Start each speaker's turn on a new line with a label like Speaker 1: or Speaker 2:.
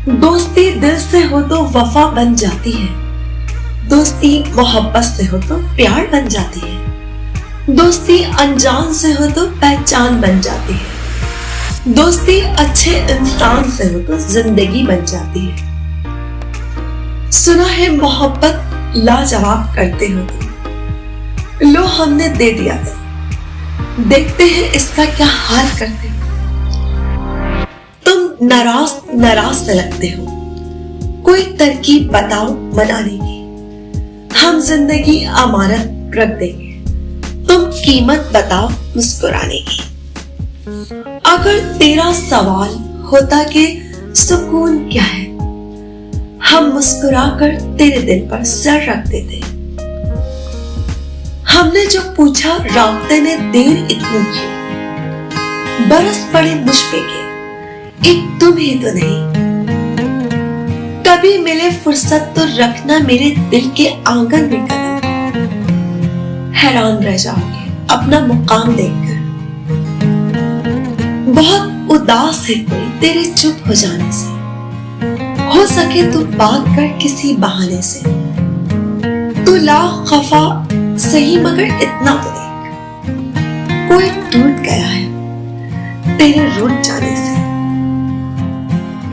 Speaker 1: दोस्ती दिल से हो तो वफा बन जाती है, दोस्ती मोहब्बत से हो तो प्यार बन जाती है, दोस्ती अनजान से हो तो पहचान बन जाती है, दोस्ती अच्छे इंसान से हो तो जिंदगी बन जाती है। सुना है मोहब्बत लाजवाब करते हो तुम, लो हमने दे दिया था, देखते हैं इसका क्या हाल करते हो। तुम नाराज नाराज से लगते हो, कोई तरकीब बताओ मनाने की, हम जिंदगी अमानत रख देंगे, तुम कीमत बताओ मुस्कुराने की। अगर तेरा सवाल होता कि सुकून क्या है, हम मुस्कुराकर तेरे दिल पर सर रख देते। हमने जो पूछा रास्ते में देर इतनी क्यों, बरस पड़े मुझ पे के एक तुम ही तो नहीं। कभी मिले फुर्सत तो रखना मेरे दिल के आंगन में कदम, हैरान रह जाओगे अपना मुकाम देखकर। बहुत उदास है कोई तेरे चुप हो जाने से, हो सके तो बात कर किसी बहाने से। तू लाख खफा सही मगर इतना तो देख, कोई टूट गया है तेरे रूठ जाने से।